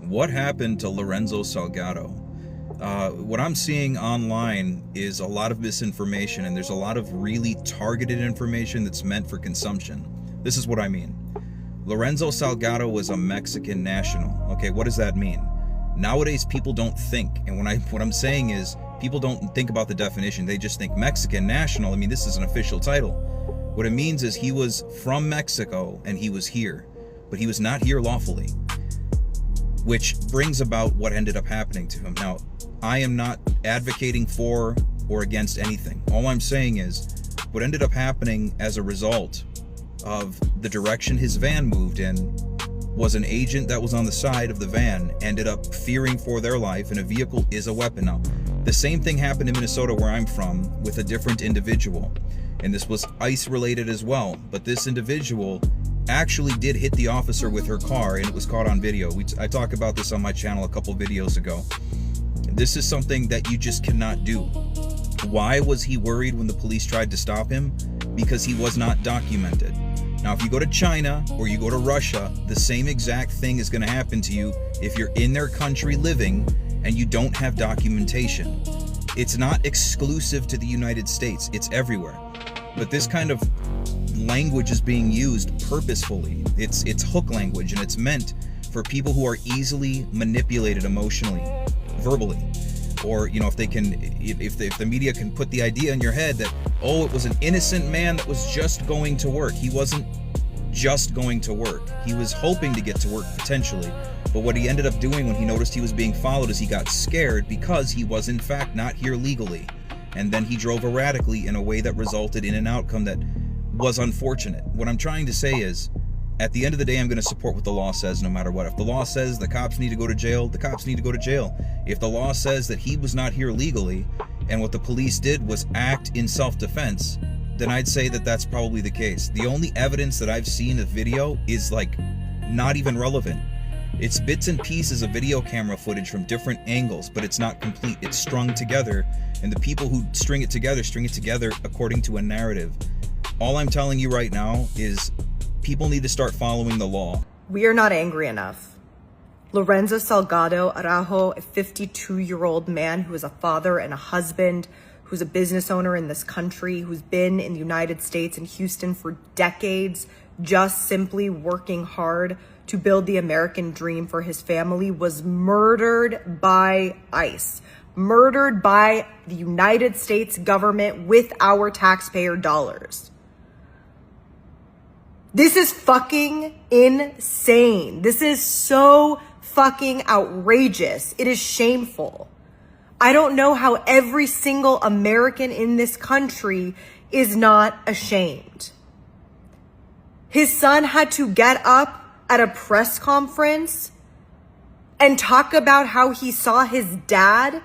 What happened to Lorenzo Salgado? What I'm seeing online is a lot of misinformation, and there's a lot of really targeted information that's meant for consumption. This is what I mean. Lorenzo Salgado was a Mexican national. Okay, what does that mean? Nowadays, people don't think, and what I'm saying is, people don't think about the definition. They just think Mexican national. I mean, this is an official title. What it means is he was from Mexico and he was here, but he was not here lawfully, which brings about what ended up happening to him. Now, I am not advocating for or against anything. All I'm saying is what ended up happening as a result of the direction his van moved in was an agent that was on the side of the van ended up fearing for their life, and a vehicle is a weapon. Now, the same thing happened in Minnesota, where I'm from, with a different individual, and this was ICE related as well, but this individual actually did hit the officer with her car, and it was caught on video. I talked about this on my channel a couple videos ago. This is something that you just cannot do. Why was he worried when the police tried to stop him? Because he was not documented. Now, if you go to China or you go to Russia, the same exact thing is going to happen to you if you're in their country living and you don't have documentation. It's not exclusive to the United States, it's everywhere. But this kind of language is being used purposefully. It's hook language, and it's meant for people who are easily manipulated emotionally, verbally. Or, you know, if the media can put the idea in your head that, oh, it was an innocent man that was just going to work. He wasn't just going to work. He was hoping to get to work potentially. But what he ended up doing when he noticed he was being followed is he got scared because he was in fact not here legally. And then he drove erratically in a way that resulted in an outcome that was unfortunate. What I'm trying to say is, at the end of the day, I'm going to support what the law says no matter what. If the law says the cops need to go to jail, the cops need to go to jail. If the law says that he was not here legally and what the police did was act in self-defense, then I'd say that that's probably the case. The only evidence that I've seen of video is like not even relevant. It's bits and pieces of video camera footage from different angles, but it's not complete. It's strung together, and the people who string it together according to a narrative. All I'm telling you right now is people need to start following the law. We are not angry enough. Lorenzo Salgado Araujo, a 52-year-old man who is a father and a husband, who's a business owner in this country, who's been in the United States and Houston for decades, just simply working hard to build the American dream for his family, was murdered by ICE, murdered by the United States government with our taxpayer dollars. This is fucking insane. This is so fucking outrageous. It is shameful. I don't know how every single American in this country is not ashamed. His son had to get up at a press conference and talk about how he saw his dad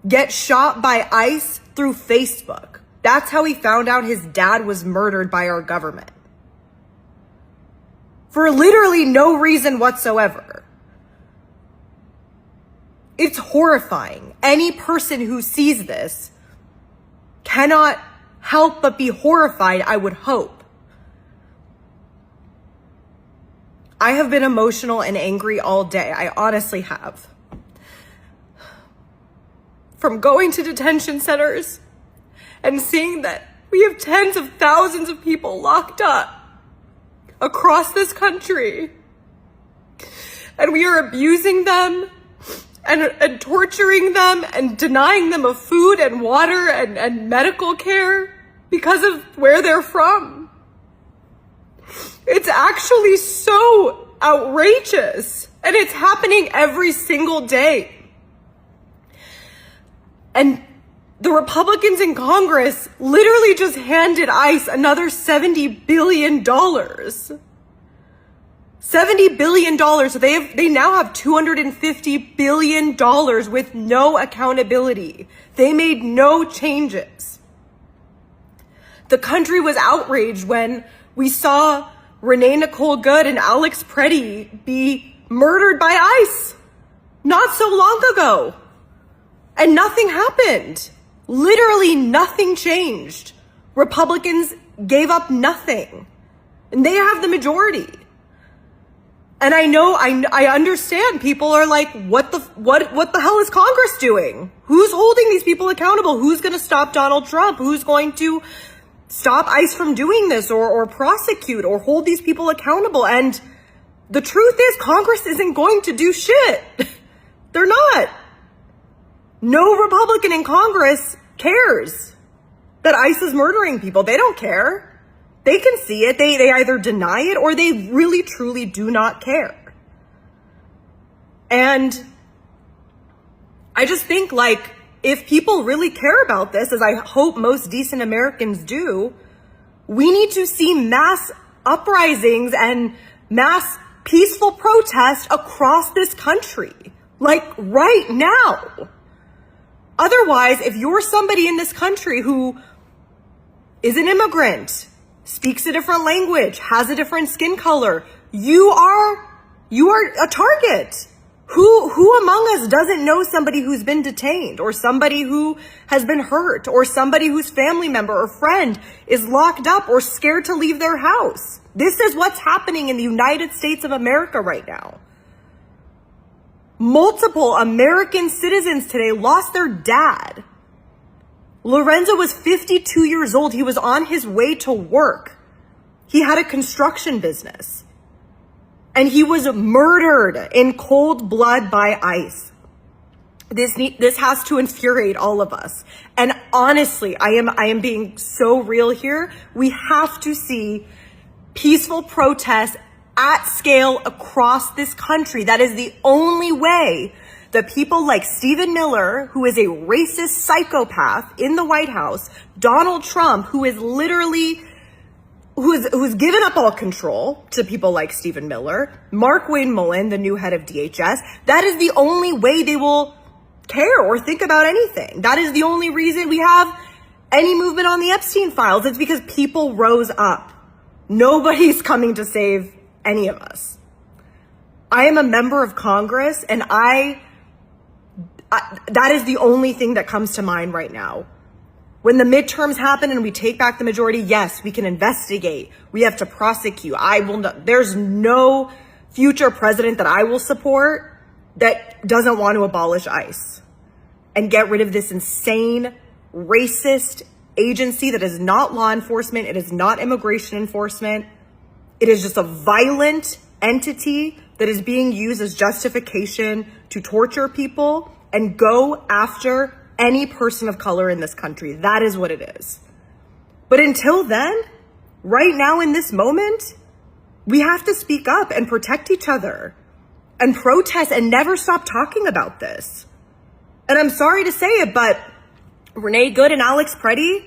get shot by ICE through Facebook. That's how he found out his dad was murdered by our government. For literally no reason whatsoever. It's horrifying. Any person who sees this cannot help but be horrified, I would hope. I have been emotional and angry all day. I honestly have. From going to detention centers and seeing that we have tens of thousands of people locked up across this country, and we are abusing them and torturing them and denying them of food and water and medical care because of where they're from. It's actually so outrageous, and it's happening every single day. And the Republicans in Congress literally just handed ICE another $70 billion. $70 billion. So they now have $250 billion with no accountability. They made no changes. The country was outraged when we saw Renee Nicole Good and Alex Preddy be murdered by ICE not so long ago. And nothing happened. Literally nothing changed. Republicans gave up nothing. And they have the majority. And I know, I understand people are like, what the hell is Congress doing? Who's holding these people accountable? Who's going to stop Donald Trump? Who's going to stop ICE from doing this or prosecute or hold these people accountable? And the truth is Congress isn't going to do shit. They're not. No Republican in Congress cares that ICE is murdering people. They don't care. They can see it. They either deny it or they really, truly do not care. And I just think, like, if people really care about this, as I hope most decent Americans do, we need to see mass uprisings and mass peaceful protest across this country, like right now. Otherwise, if you're somebody in this country who is an immigrant, speaks a different language, has a different skin color, you are a target. Who among us doesn't know somebody who's been detained, or somebody who has been hurt, or somebody whose family member or friend is locked up or scared to leave their house? This is what's happening in the United States of America right now. Multiple American citizens today lost their dad. Lorenzo was 52 years old. He was on his way to work. He had a construction business. And he was murdered in cold blood by ICE. This has to infuriate all of us. And honestly, I am being so real here. We have to see peaceful protests at scale across this country. That is the only way that people like Stephen Miller, who is a racist psychopath in the White House, Donald Trump, who is literally, who's given up all control to people like Stephen Miller, Mark Wayne Mullen, the new head of DHS, that is the only way they will care or think about anything. That is the only reason we have any movement on the Epstein files. It's because people rose up. Nobody's coming to save any of us. I am a member of Congress, and that is the only thing that comes to mind right now. When the midterms happen and we take back the majority, yes, we can investigate. We have to prosecute. There's no future president that I will support that doesn't want to abolish ICE and get rid of this insane, racist agency that is not law enforcement. It is not immigration enforcement. It is just a violent entity that is being used as justification to torture people and go after any person of color in this country. That is what it is. But until then, right now in this moment, we have to speak up and protect each other and protest and never stop talking about this. And I'm sorry to say it, but Renee Good and Alex Preddy,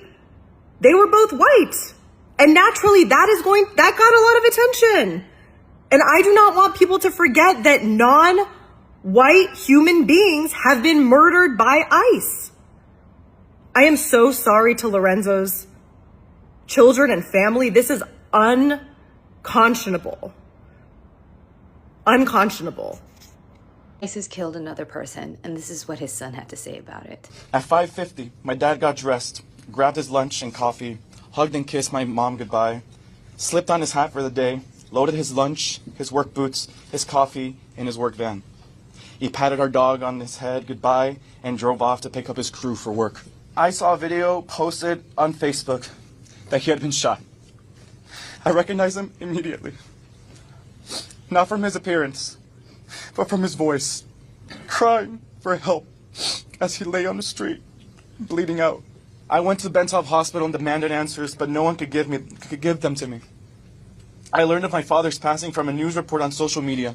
they were both white. And naturally, that got a lot of attention. And I do not want people to forget that non-white human beings have been murdered by ICE. I am so sorry to Lorenzo's children and family. This is unconscionable. Unconscionable. ICE has killed another person, and this is what his son had to say about it. At 5:50, my dad got dressed, grabbed his lunch and coffee, hugged and kissed my mom goodbye, slipped on his hat for the day, loaded his lunch, his work boots, his coffee in his work van. He patted our dog on his head goodbye and drove off to pick up his crew for work. I saw a video posted on Facebook that he had been shot. I recognized him immediately. Not from his appearance, but from his voice, crying for help as he lay on the street, bleeding out. I went to Bentov Hospital and demanded answers, but no one could give them to me. I learned of my father's passing from a news report on social media.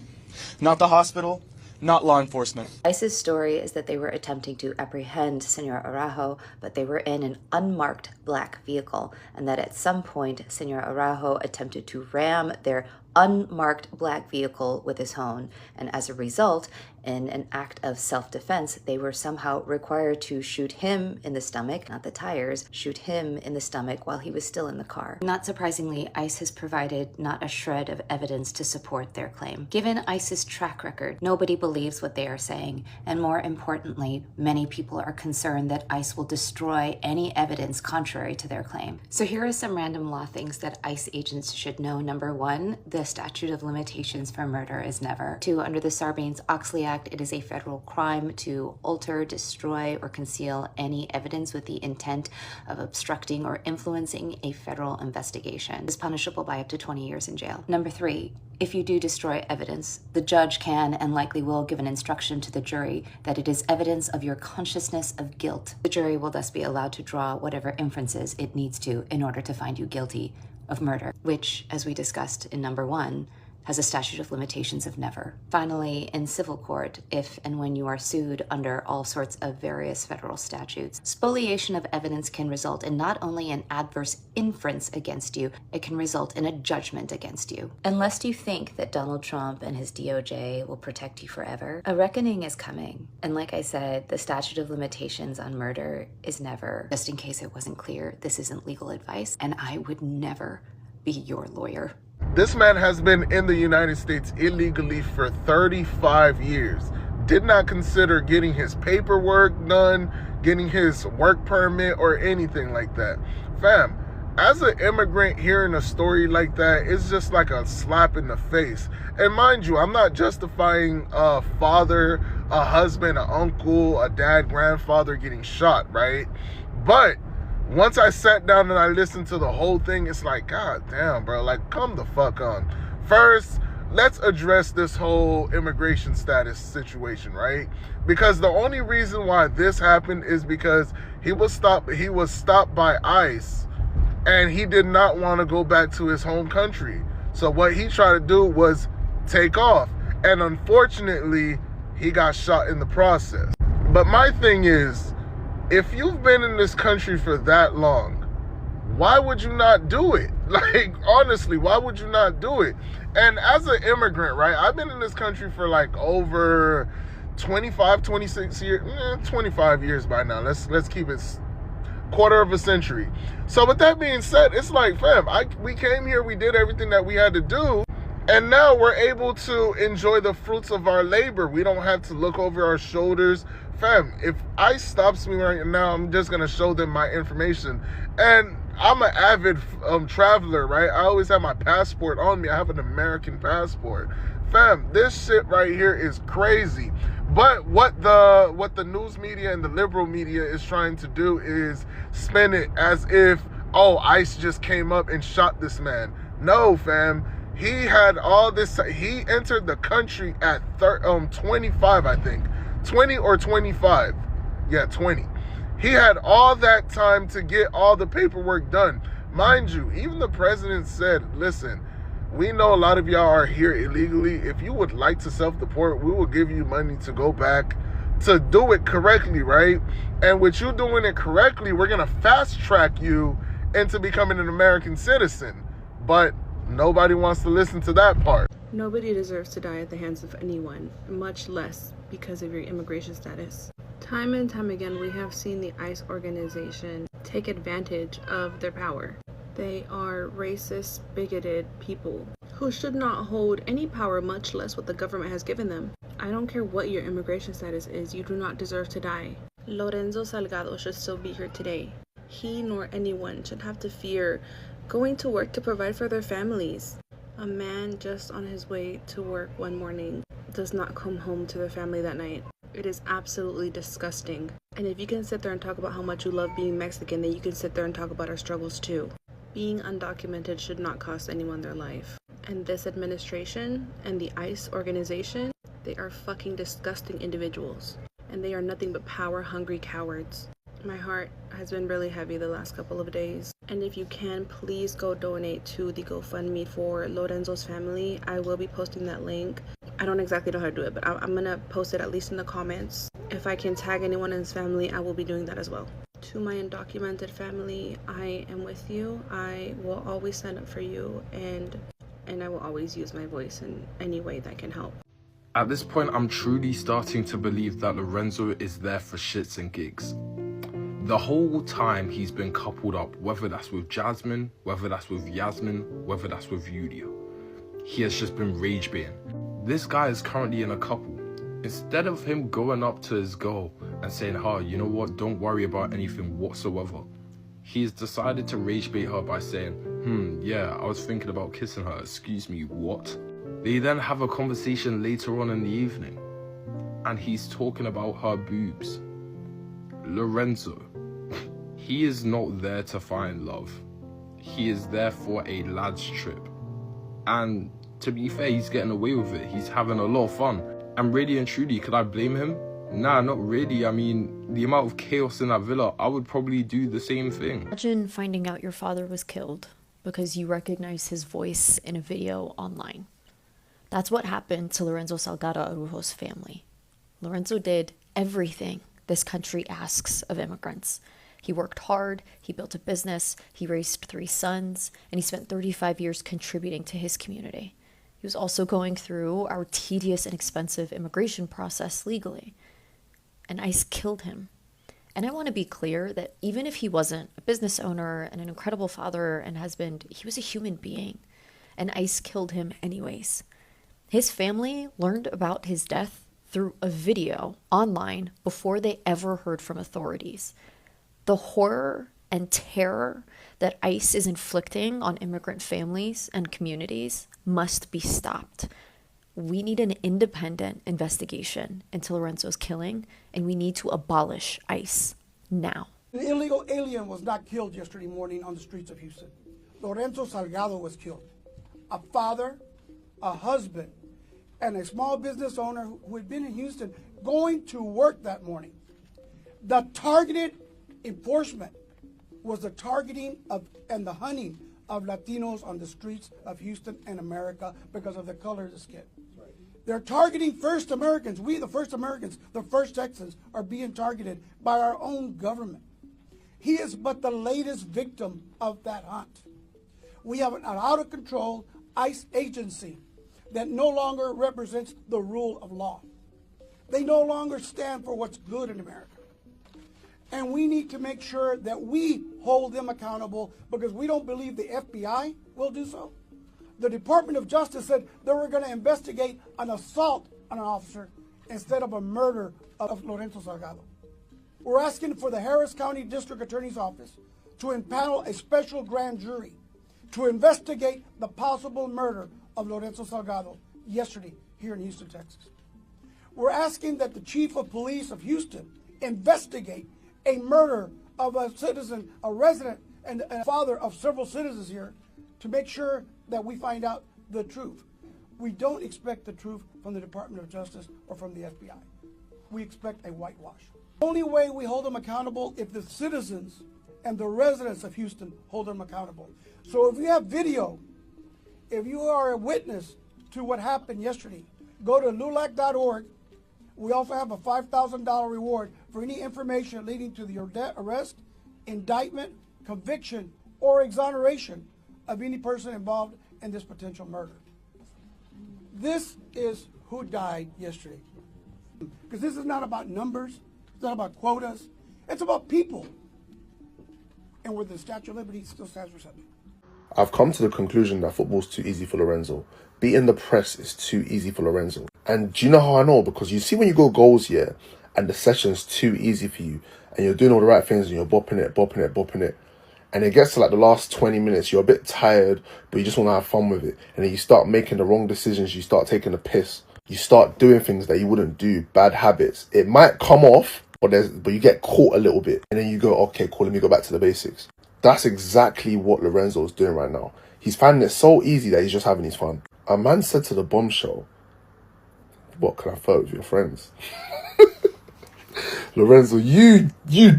Not the hospital, not law enforcement. ICE's story is that they were attempting to apprehend Senor Araujo, but they were in an unmarked black vehicle, and that at some point, Senor Araujo attempted to ram their unmarked black vehicle with his own, and as a result, in an act of self-defense, they were somehow required to shoot him in the stomach, not the tires, shoot him in the stomach while he was still in the car. Not surprisingly, ICE has provided not a shred of evidence to support their claim. Given ICE's track record, nobody believes what they are saying, and more importantly, many people are concerned that ICE will destroy any evidence contrary to their claim. So here are some random law things that ICE agents should know. Number one, the the statute of limitations for murder is never. 2, under the Sarbanes-Oxley Act, it is a federal crime to alter, destroy, or conceal any evidence with the intent of obstructing or influencing a federal investigation. It is punishable by up to 20 years in jail. Number 3, if you do destroy evidence, the judge can and likely will give an instruction to the jury that it is evidence of your consciousness of guilt. The jury will thus be allowed to draw whatever inferences it needs to in order to find you guilty of murder, which, as we discussed in number 1, has a statute of limitations of never. Finally, in civil court, if and when you are sued under all sorts of various federal statutes, spoliation of evidence can result in not only an adverse inference against you, it can result in a judgment against you. Unless you think that Donald Trump and his DOJ will protect you forever, a reckoning is coming. And like I said, the statute of limitations on murder is never. Just in case it wasn't clear, this isn't legal advice, and I would never be your lawyer. This man has been in the United States illegally for 35 years. Did not consider getting his paperwork done, getting his work permit, or anything like that. Fam, as an immigrant, hearing a story like that, it's just like a slap in the face. And mind you, I'm not justifying a father, a husband, an uncle, a dad, grandfather getting shot, right? But once I sat down and I listened to the whole thing, it's like, God damn, bro, like, come the fuck on. First, let's address this whole immigration status situation, right? Because the only reason why this happened is because he was stopped by ICE, and he did not want to go back to his home country. So what he tried to do was take off. And unfortunately, he got shot in the process. But my thing is, if you've been in this country for that long, why would you not do it? Like, honestly, why would you not do it? And as an immigrant, right, I've been in this country for like over 25, 26 years, 25 years by now. Let's keep it quarter of a century. So with that being said, it's like, fam, we came here, we did everything that we had to do, and now we're able to enjoy the fruits of our labor. We don't have to look over our shoulders. Fam, if ICE stops me right now, I'm just going to show them my information. And I'm an avid traveler, right? I always have my passport on me. I have an American passport. Fam, this shit right here is crazy. But what the news media and the liberal media is trying to do is spin it as if, oh, ICE just came up and shot this man. No, fam. He had all this. He entered the country at 25, I think. 20 or 25. Yeah, 20. He had all that time to get all the paperwork done. Mind you, even the president said, listen, we know a lot of y'all are here illegally. If you would like to self-deport, we will give you money to go back to do it correctly, right? And with you doing it correctly, we're going to fast track you into becoming an American citizen. But nobody wants to listen to that part. Nobody deserves to die at the hands of anyone, much less because of your immigration status. Time and time again, we have seen the ICE organization take advantage of their power. They are racist, bigoted people who should not hold any power, much less what the government has given them. I don't care what your immigration status is, you do not deserve to die. Lorenzo Salgado should still be here today. He nor anyone should have to fear going to work to provide for their families. A man just on his way to work one morning does not come home to their family that night. It is absolutely disgusting. And if you can sit there and talk about how much you love being Mexican, then you can sit there and talk about our struggles too. Being undocumented should not cost anyone their life. And this administration and the ICE organization, they are fucking disgusting individuals. And they are nothing but power-hungry cowards. My heart has been really heavy the last couple of days. And if you can, please go donate to the GoFundMe for Lorenzo's family. I will be posting that link. I don't exactly know how to do it, but I'm gonna post it at least in the comments. If I can tag anyone in his family, I will be doing that as well. To my undocumented family, I am with you. I will always stand up for you, and I will always use my voice in any way that can help. At this point, I'm truly starting to believe that Lorenzo is there for shits and gigs. The whole time he's been coupled up, whether that's with Jasmine, whether that's with Yasmin, whether that's with Yulia, he has just been rage baiting. This guy is currently in a couple. Instead of him going up to his girl and saying, "Oh, you know what, don't worry about anything whatsoever," he has decided to rage bait her by saying, Yeah, I was thinking about kissing her. Excuse me, what? They then have a conversation later on in the evening, and he's talking about her boobs. Lorenzo, he is not there to find love. He is there for a lad's trip. And to be fair, he's getting away with it. He's having a lot of fun. And really and truly, could I blame him? Nah, not really. I mean, the amount of chaos in that villa, I would probably do the same thing. Imagine finding out your father was killed because you recognized his voice in a video online. That's what happened to Lorenzo Salgado Araujo's family. Lorenzo did everything this country asks of immigrants. He worked hard, he built a business, he raised 3 sons, and he spent 35 years contributing to his community. He was also going through our tedious and expensive immigration process legally. And ICE killed him. And I want to be clear that even if he wasn't a business owner and an incredible father and husband, he was a human being. And ICE killed him anyways. His family learned about his death through a video online before they ever heard from authorities. The horror and terror that ICE is inflicting on immigrant families and communities must be stopped. We need an independent investigation into Lorenzo's killing, and we need to abolish ICE now. An illegal alien was not killed yesterday morning on the streets of Houston. Lorenzo Salgado was killed. A father, a husband, and a small business owner who had been in Houston going to work that morning. The targeted enforcement was the targeting of and the hunting of Latinos on the streets of Houston and America because of the color of the skin. They're targeting first Americans. We, the first Americans, the first Texans, are being targeted by our own government. He is but the latest victim of that hunt. We have an out-of-control ICE agency that no longer represents the rule of law. They no longer stand for what's good in America. And we need to make sure that we hold them accountable because we don't believe the FBI will do so. The Department of Justice said they were going to investigate an assault on an officer instead of a murder of Lorenzo Salgado. We're asking for the Harris County District Attorney's Office to impanel a special grand jury to investigate the possible murder of Lorenzo Salgado yesterday here in Houston, Texas. We're asking that the Chief of Police of Houston investigate a murder of a citizen, a resident, and a father of several citizens here to make sure that we find out the truth. We don't expect the truth from the Department of Justice or from the FBI. We expect a whitewash. The only way we hold them accountable if the citizens and the residents of Houston hold them accountable. So if you have video, if you are a witness to what happened yesterday, go to lulac.org. We also have a $5,000 reward for any information leading to the arrest, indictment, conviction, or exoneration of any person involved in this potential murder. This is who died yesterday. Because this is not about numbers, it's not about quotas, it's about people. And where the Statue of Liberty still stands for something. I've come to the conclusion that football's too easy for Lorenzo. Beating the press is too easy for Lorenzo. And do you know how I know? Because you see when you go goals here and the session's too easy for you and you're doing all the right things and you're bopping it. And it gets to like the last 20 minutes, you're a bit tired, but you just want to have fun with it. And then you start making the wrong decisions, you start taking the piss. You start doing things that you wouldn't do, bad habits. It might come off, but you get caught a little bit. And then you go, okay, cool, let me go back to the basics. That's exactly what Lorenzo is doing right now. He's finding it so easy that he's just having his fun. A man said to the bombshell, what, can I flirt with your friends? Lorenzo, you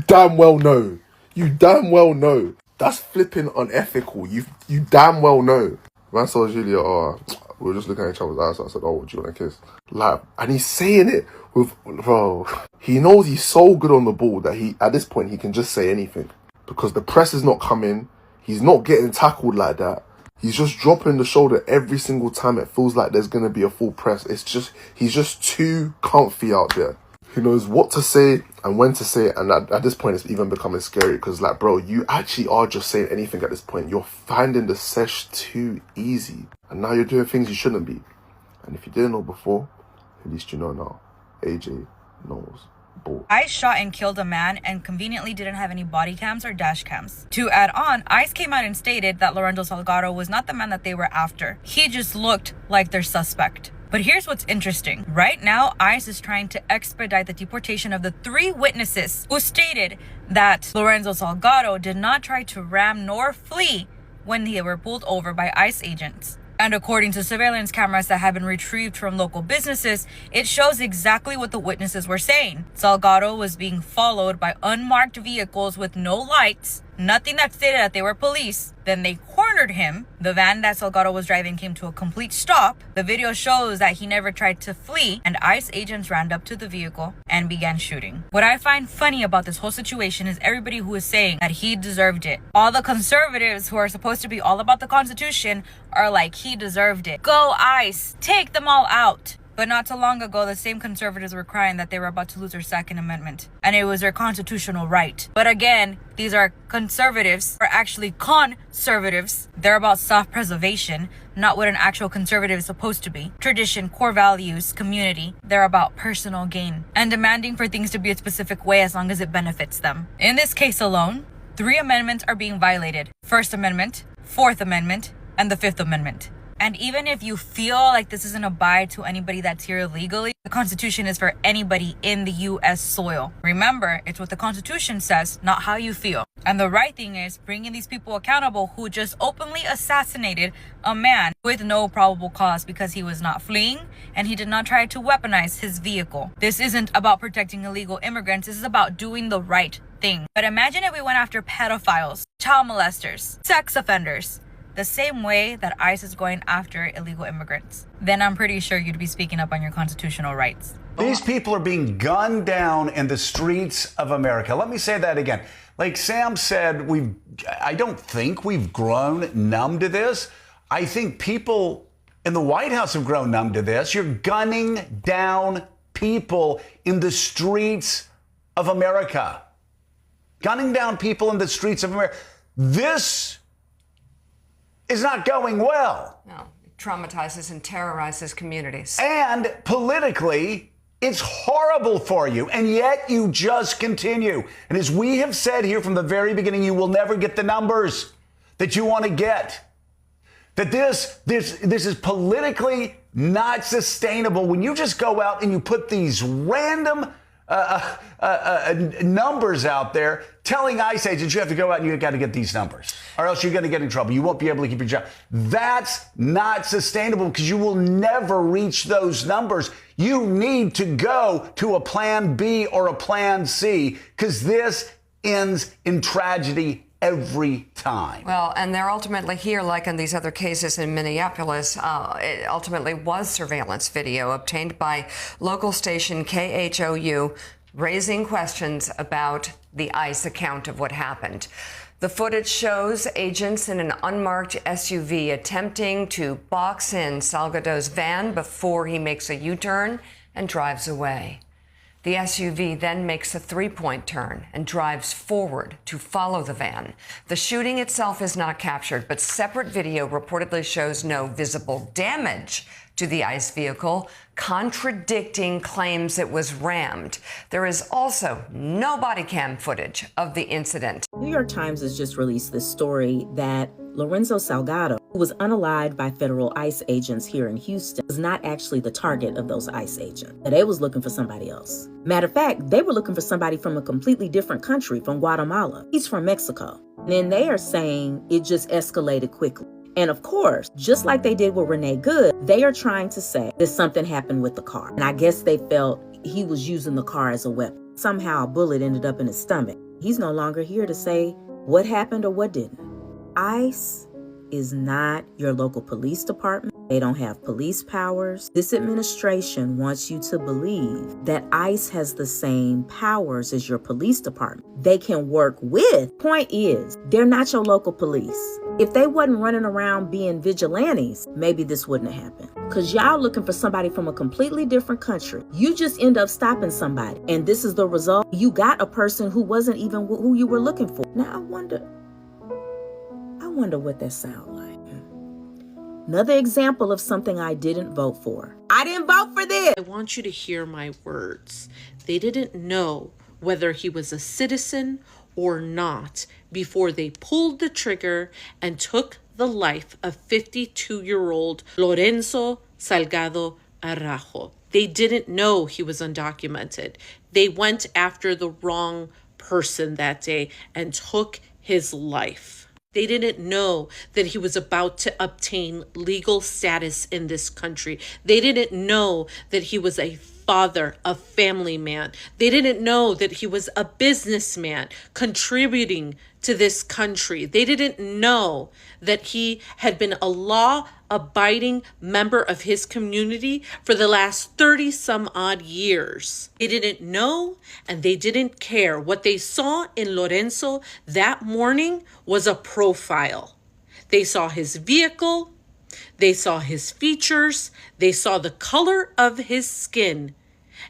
damn well know. You damn well know. That's flipping unethical. You damn well know. Man saw Julia, we were just looking at each other's eyes. So I said, oh, do you want to kiss? Like, and he's saying it with, bro. He knows he's so good on the ball that at this point, he can just say anything. Because the press is not coming. He's not getting tackled like that. He's just dropping the shoulder every single time it feels like there's going to be a full press. He's just too comfy out there. He knows what to say and when to say it. And at this point, it's even becoming scary because, like, bro, you actually are just saying anything at this point. You're finding the sesh too easy. And now you're doing things you shouldn't be. And if you didn't know before, at least you know now. AJ knows. ICE shot and killed a man and conveniently didn't have any body cams or dash cams. To add on, ICE came out and stated that Lorenzo Salgado was not the man that they were after. He just looked like their suspect. But here's what's interesting. Right now, ICE is trying to expedite the deportation of the 3 witnesses who stated that Lorenzo Salgado did not try to ram nor flee when they were pulled over by ICE agents. And according to surveillance cameras that have been retrieved from local businesses, it shows exactly what the witnesses were saying. Salgado was being followed by unmarked vehicles with no lights, nothing that stated that they were police. Then they cornered him. The van that Salgado was driving came to a complete stop. The video shows that he never tried to flee, and ICE agents ran up to the vehicle and began shooting. What I find funny about this whole situation is everybody who is saying that he deserved it. All the conservatives who are supposed to be all about the Constitution are like, he deserved it. Go ICE, take them all out. But not too long ago, the same conservatives were crying that they were about to lose their Second Amendment. And it was their constitutional right. But again, these are conservatives, or actually conservatives. They're about self-preservation, not what an actual conservative is supposed to be. Tradition, core values, community. They're about personal gain and demanding for things to be a specific way as long as it benefits them. In this case alone, 3 amendments are being violated. First Amendment, Fourth Amendment, and the Fifth Amendment. And even if you feel like this doesn't abide to anybody that's here illegally, the Constitution is for anybody in the U.S. soil. Remember, it's what the Constitution says, not how you feel. And the right thing is bringing these people accountable who just openly assassinated a man with no probable cause because he was not fleeing and he did not try to weaponize his vehicle. This isn't about protecting illegal immigrants. This is about doing the right thing. But imagine if we went after pedophiles, child molesters, sex offenders, the same way that ICE is going after illegal immigrants. Then I'm pretty sure you'd be speaking up on your constitutional rights. These people are being gunned down in the streets of America. Let me say that again. Like Sam said, I don't think we've grown numb to this. I think people in the White House have grown numb to this. You're gunning down people in the streets of America. Gunning down people in the streets of America. This is not going well. No, it traumatizes and terrorizes communities. And politically, it's horrible for you, and yet you just continue. And as we have said here from the very beginning, you will never get the numbers that you want to get. That this is politically not sustainable when you just go out and you put these random numbers out there telling ICE agents you have to go out and you got to get these numbers or else you're going to get in trouble. You won't be able to keep your job. That's not sustainable because you will never reach those numbers. You need to go to a plan B or a plan C because this ends in tragedy every time. Well, and they're ultimately here, like in these other cases in Minneapolis, it ultimately was surveillance video obtained by local station KHOU, raising questions about the ICE account of what happened. The footage shows agents in an unmarked SUV attempting to box in Salgado's van before he makes a U-turn and drives away. The SUV then makes a 3-point turn and drives forward to follow the van. The shooting itself is not captured, but separate video reportedly shows no visible damage to the ICE vehicle, contradicting claims it was rammed. There is also no body cam footage of the incident. New York Times has just released this story that Lorenzo Salgado, who was unalived by federal ICE agents here in Houston, was not actually the target of those ICE agents. They was looking for somebody else. Matter of fact, they were looking for somebody from a completely different country, from Guatemala. He's from Mexico. And then they are saying it just escalated quickly. And of course, just like they did with Renee Good, they are trying to say that something happened with the car. And I guess they felt he was using the car as a weapon. Somehow a bullet ended up in his stomach. He's no longer here to say what happened or what didn't. ICE is not your local police department. They don't have police powers. This administration wants you to believe that ICE has the same powers as your police department. They can work with. Point is, they're not your local police. If they wasn't running around being vigilantes, maybe this wouldn't have happened. Because y'all looking for somebody from a completely different country. You just end up stopping somebody. And this is the result. You got a person who wasn't even who you were looking for. Now I wonder what that sound like. Another example of something I didn't vote for. I didn't vote for this. I want you to hear my words. They didn't know whether he was a citizen or not before they pulled the trigger and took the life of 52-year-old Lorenzo Salgado Araujo. They didn't know he was undocumented. They went after the wrong person that day and took his life. They didn't know that he was about to obtain legal status in this country. They didn't know that he was a father, a family man. They didn't know that he was a businessman contributing to this country. They didn't know that he had been a law-abiding member of his community for the last 30 some odd years. They didn't know and they didn't care. What they saw in Lorenzo that morning was a profile. They saw his vehicle, they saw his features, they saw the color of his skin,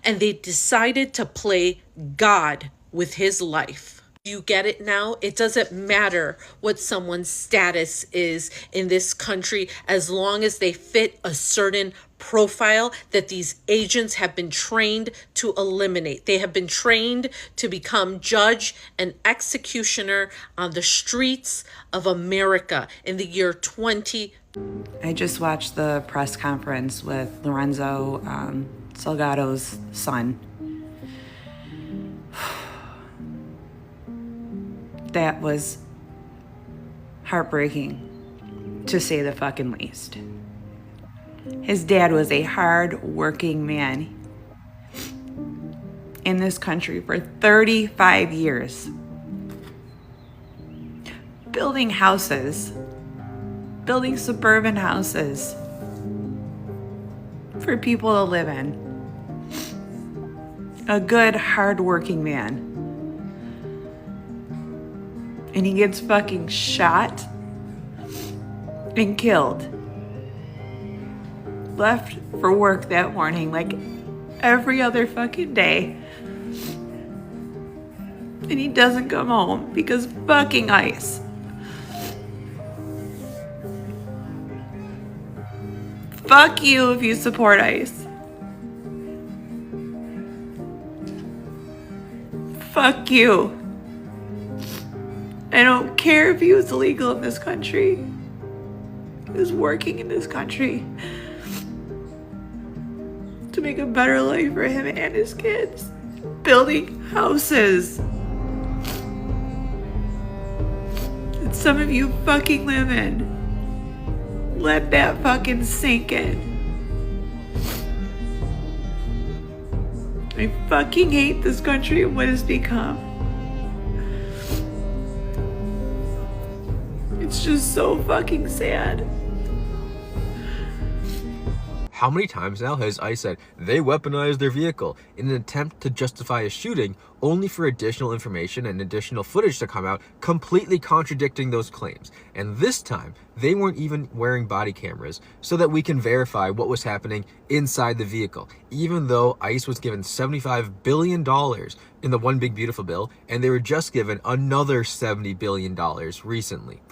and they decided to play God with his life. You get it now? It doesn't matter what someone's status is in this country as long as they fit a certain profile that these agents have been trained to eliminate. They have been trained to become judge and executioner on the streets of America in the year 20. I just watched the press conference with Lorenzo Salgado's son. That was heartbreaking, to say the fucking least. His dad was a hard-working man in this country for 35 years, building houses, building suburban houses for people to live in. A good, hard-working man. And he gets fucking shot and killed. Left for work that morning like every other fucking day. And he doesn't come home because fucking ICE. Fuck you if you support ICE. Fuck you. I don't care if he was illegal in this country. He was working in this country to make a better life for him and his kids. Building houses that some of you fucking live in. Let that fucking sink in. I fucking hate this country and what it's become. It's just so fucking sad. How many times now has ICE said they weaponized their vehicle in an attempt to justify a shooting, only for additional information and additional footage to come out completely contradicting those claims? And this time, they weren't even wearing body cameras so that we can verify what was happening inside the vehicle, even though ICE was given $75 billion in the One Big Beautiful Bill, and they were just given another $70 billion recently.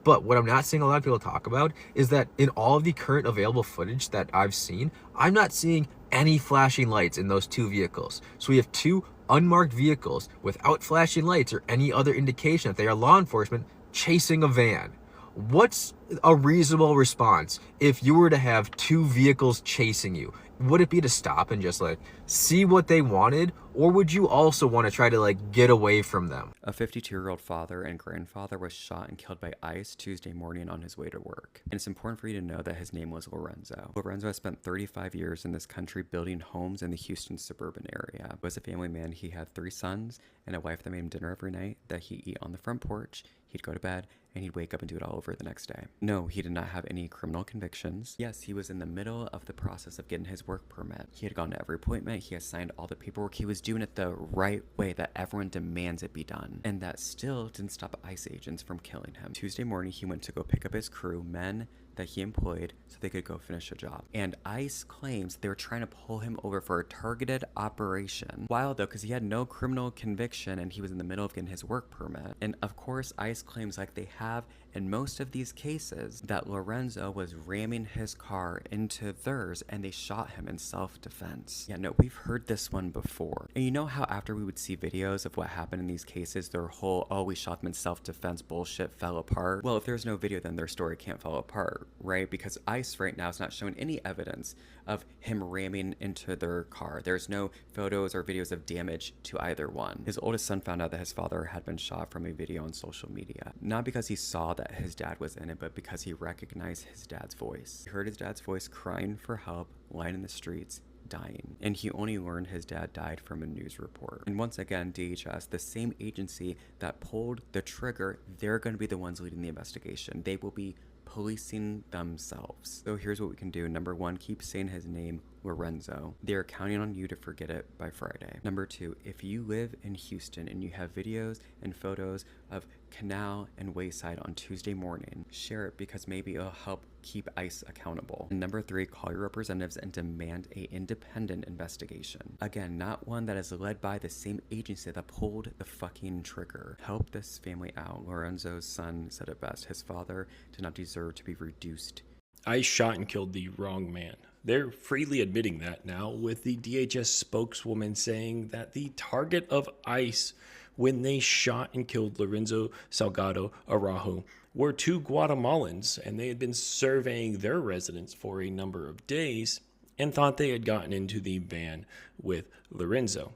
But what I'm not seeing a lot of people talk about is that in all of the current available footage that I've seen, I'm not seeing any flashing lights in those two vehicles. So we have two unmarked vehicles without flashing lights or any other indication that they are law enforcement chasing a van. What's a reasonable response if you were to have two vehicles chasing you? Would it be to stop and just like see what they wanted, or would you also want to try to like get away from them? A 52-year-old father and grandfather was shot and killed by ICE Tuesday morning on his way to work. And it's important for you to know that his name was Lorenzo. Lorenzo has spent 35 years in this country building homes in the Houston suburban area. As a family man, he had 3 sons and a wife that made him dinner every night that he'd eat on the front porch. He'd go to bed, and he'd wake up and do it all over the next day. No, he did not have any criminal convictions. Yes, he was in the middle of the process of getting his work permit. He had gone to every appointment, he had signed all the paperwork, he was doing it the right way that everyone demands it be done. And that still didn't stop ICE agents from killing him. Tuesday morning, he went to go pick up his crew, men that he employed so they could go finish a job. And ICE claims they were trying to pull him over for a targeted operation. Wild though, because he had no criminal conviction and he was in the middle of getting his work permit. And of course, ICE claims, like they have in most of these cases, that Lorenzo was ramming his car into theirs and they shot him in self-defense. Yeah, no, we've heard this one before. And you know how after we would see videos of what happened in these cases, their whole, oh, we shot them in self-defense bullshit fell apart? Well, if there's no video, then their story can't fall apart, right? Because ICE right now is not showing any evidence of him ramming into their car. There's no photos or videos of damage to either one. His oldest son found out that his father had been shot from a video on social media. Not because he saw that his dad was in it, but because he recognized his dad's voice. He heard his dad's voice crying for help, lying in the streets, dying. And he only learned his dad died from a news report. And once again, DHS, the same agency that pulled the trigger, they're going to be the ones leading the investigation. They will be policing themselves. So here's what we can do. Number one, keep saying his name, Lorenzo. They are counting on you to forget it by Friday. Number two, if you live in Houston and you have videos and photos of Canal and Wayside on Tuesday morning, share it because maybe it'll help keep ICE accountable. And number three, call your representatives and demand an independent investigation. Again, not one that is led by the same agency that pulled the fucking trigger. Help this family out. Lorenzo's son said it best. His father did not deserve to be reduced. I shot and killed the wrong man. They're freely admitting that now, with the DHS spokeswoman saying that the target of ICE when they shot and killed Lorenzo Salgado Araujo were two Guatemalans, and they had been surveying their residence for a number of days and thought they had gotten into the van with Lorenzo.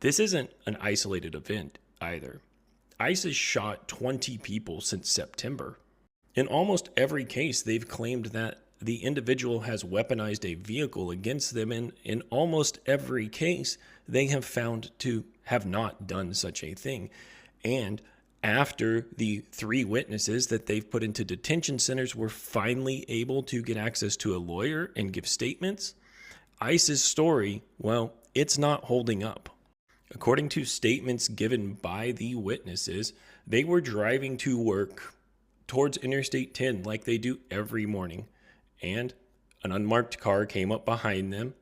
This isn't an isolated event either. ICE has shot 20 people since September. In almost every case, they've claimed that the individual has weaponized a vehicle against them, and in almost every case, they have found to have not done such a thing. And after the 3 witnesses that they've put into detention centers were finally able to get access to a lawyer and give statements, ICE's story, well, it's not holding up. According to statements given by the witnesses, they were driving to work towards Interstate 10 like they do every morning, and an unmarked car came up behind them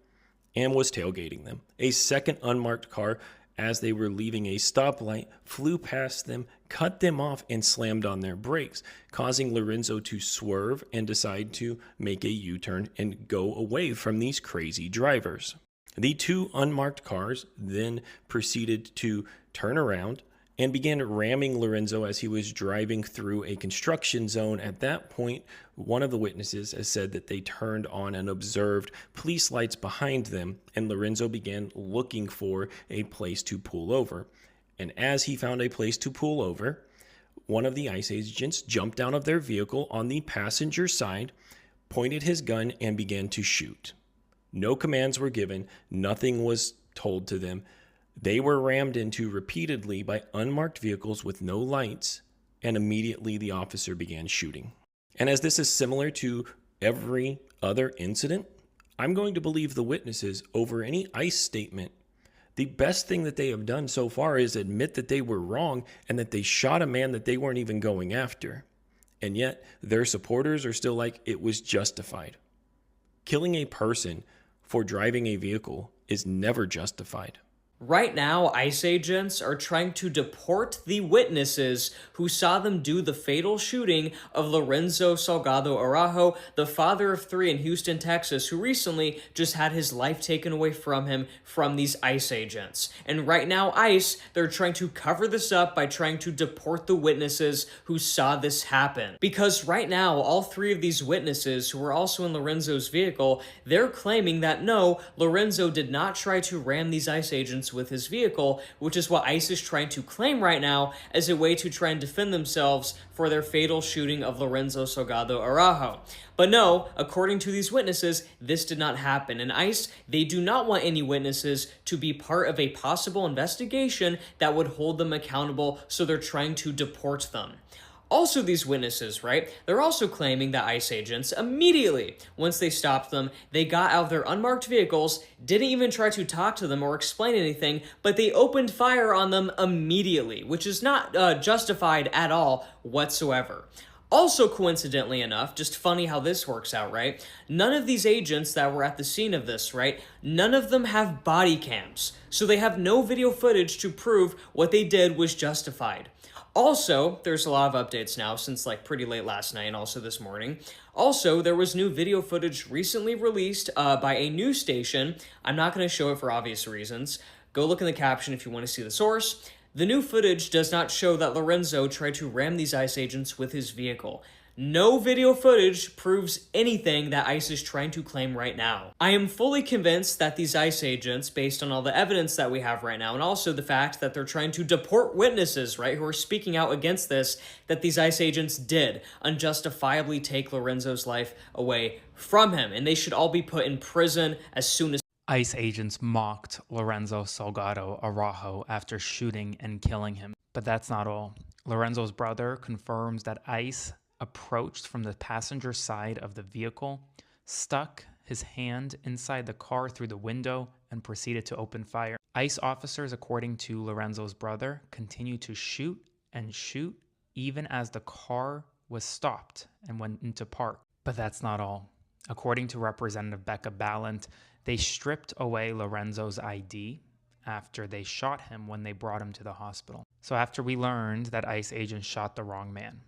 and was tailgating them. A second unmarked car, as they were leaving a stoplight, flew past them, cut them off, and slammed on their brakes, causing Lorenzo to swerve and decide to make a U-turn and go away from these crazy drivers. The 2 unmarked cars then proceeded to turn around and began ramming Lorenzo as he was driving through a construction zone. At that point, one of the witnesses has said that they turned on and observed police lights behind them, and Lorenzo began looking for a place to pull over. And as he found a place to pull over, one of the ICE agents jumped out of their vehicle on the passenger side, pointed his gun, and began to shoot. No commands were given, nothing was told to them. They were rammed into repeatedly by unmarked vehicles with no lights, and immediately the officer began shooting. And as this is similar to every other incident, I'm going to believe the witnesses over any ICE statement. The best thing that they have done so far is admit that they were wrong and that they shot a man that they weren't even going after. And yet, their supporters are still like, it was justified. Killing a person for driving a vehicle is never justified. Right now, ICE agents are trying to deport the witnesses who saw them do the fatal shooting of Lorenzo Salgado Araujo, the father of 3 in Houston, Texas, who recently just had his life taken away from him from these ICE agents. And right now, ICE, they're trying to cover this up by trying to deport the witnesses who saw this happen. Because right now, all 3 of these witnesses who were also in Lorenzo's vehicle, they're claiming that no, Lorenzo did not try to ram these ICE agents with his vehicle, which is what ICE is trying to claim right now as a way to try and defend themselves for their fatal shooting of Lorenzo Salgado Araujo. But no, according to these witnesses, this did not happen. And ICE, they do not want any witnesses to be part of a possible investigation that would hold them accountable, so they're trying to deport them. Also, these witnesses, right, they're also claiming that ICE agents immediately, once they stopped them, they got out of their unmarked vehicles, didn't even try to talk to them or explain anything, but they opened fire on them immediately, which is not justified at all whatsoever. Also, coincidentally enough, just funny how this works out, right? None of these agents that were at the scene of this, right? None of them have body cams. So they have no video footage to prove what they did was justified. Also, there's a lot of updates now since like pretty late last night and also this morning. Also, there was new video footage recently released by a news station. I'm not going to show it for obvious reasons. Go look in the caption if you want to see the source. The new footage does not show that Lorenzo tried to ram these ICE agents with his vehicle. No video footage proves anything that ICE is trying to claim right now. I am fully convinced that these ICE agents, based on all the evidence that we have right now, and also the fact that they're trying to deport witnesses, right, who are speaking out against this, that these ICE agents did unjustifiably take Lorenzo's life away from him, and they should all be put in prison as soon as ICE agents mocked Lorenzo Salgado Araujo after shooting and killing him. But that's not all. Lorenzo's brother confirms that ICE approached from the passenger side of the vehicle, stuck his hand inside the car through the window, and proceeded to open fire. ICE officers, according to Lorenzo's brother, continued to shoot and shoot even as the car was stopped and went into park. But that's not all. According to Representative Becca Ballant, they stripped away Lorenzo's ID after they shot him when they brought him to the hospital. So after we learned that ICE agents shot the wrong man,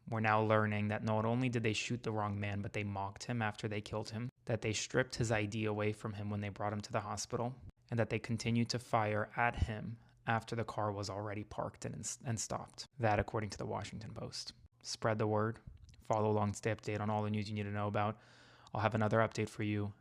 we're now learning that not only did they shoot the wrong man, but they mocked him after they killed him, that they stripped his ID away from him when they brought him to the hospital, and that they continued to fire at him after the car was already parked and stopped. That according to the Washington Post. Spread the word. Follow along, stay updated on all the news you need to know about. I'll have another update for you